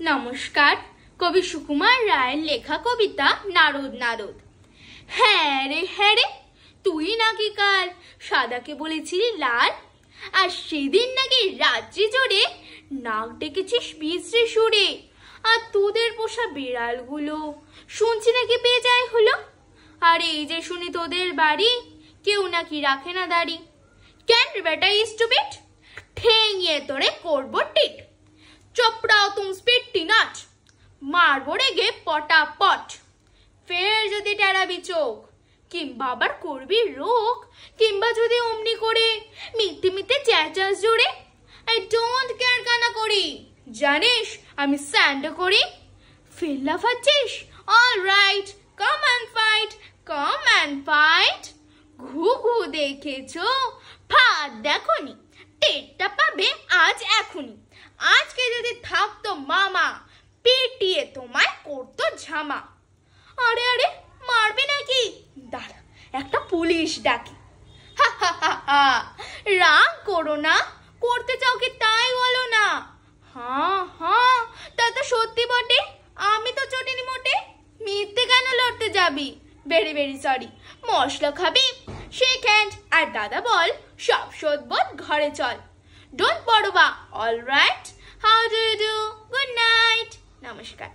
নমস্কার। কবি সুকুমার রায়ের লেখা কবিতা নারদ নারদ। হ্যাঁ রে তুই নাকি কাল সাদাকে বলেছিলি লাল, আর সেদিন নাকি রাত্রি জোরে নাক ডেকেছিস বিশ্রী সুরে। আর তোদের পোষা বিড়ালগুলো শুনছি নাকি বেজায় হলো। আর এই যে শুনি তোদের বাড়ি কেউ নাকি রাখে না দাড়ি। কেন রে বেটা স্টুপিড, ঠেঙিয়ে তোরে করবো টিট। চপড়াও তুম স্পিডটি নাচ, মারবো রেগে পটাপট। ফের যদি টেরাবি চোখ, কিংবা আবার করবি রোগ, কিংবা যদি অমনি করে মিথ্যে মিথ্যে চেঁচাস জোরে, আই ডোন্ট কেয়ার কানা করি, জানিস আমি স্যান্ড করি। ফের লাফাচ্ছিস, all right come and fight, come and fight. ঘু দেখেছো, ফাঁদ দেখনি, টেরটা পাবে আজ এখনই। আজকে যদি থাকতো মামা, পেটিয়ে তোমায় করতো ঝামা। আরে আরে মারবে নাকি, দাঁড়া একটা পুলিশ ডাকি। হা হা হা হা, রাগ করো না, করতে চাও কি তাই বলো না। হ্যাঁ তা তো সত্যি বটে, আমি তো চটিনি মোটে। মিথ্যে কেন লড়তে যাবি, ভেরি ভেরি সরি। মশলা খাবি, শেক হ্যান্ড, আর দাদা বল সব শোধবোধ ঘরে চল। ডোন্ট বড়বা, all right, how do you do, good night, নমস্কার।